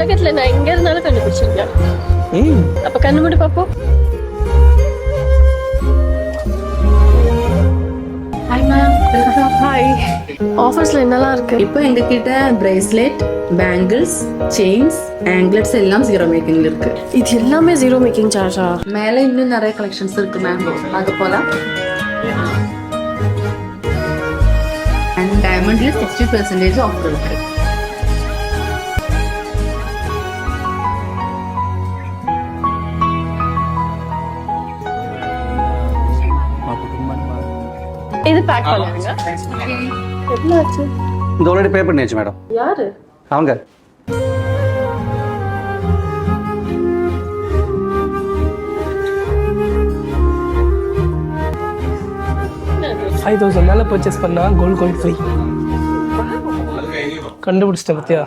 உலகத்துல நான் எங்க இருந்தாலும் கண்டுபிடிச்சிருக்கேன். அப்ப கண்ணு மூடி பாப்போம். Hi ma'am. ஹாய். ஆஃபர்ஸ்ல என்னெல்லாம் இருக்கு? இப்போ எங்ககிட்ட பிரேஸ்லெட், பேங்கிள்ஸ், செயின்ஸ், ஆங்க்லெட்ஸ் எல்லாம் 0 மேக்கிங்ல இருக்கு. இது எல்லாமே 0 மேக்கிங் சார்ஜா? மேல இன்னும் நிறைய கலெக்ஷன்ஸ் இருக்கு மேம், பார்க்க போலாம். அண்ட் டைமண்ட்ல 60% ஆஃபர் இருக்கு. இது பேக் பண்ணுங்க. எவ்வளவு ஆச்சு? இந்த ஆல்ரெடி பே பண்ணியாச்சு மேடம். யாரு? அவங்க. $5,000 மேலே பர்ச்சேஸ் பண்ணா கோல்ட் காயின் ஃப்ரீ. கண்டுபிடிச்சிட்டேன் பத்தியா?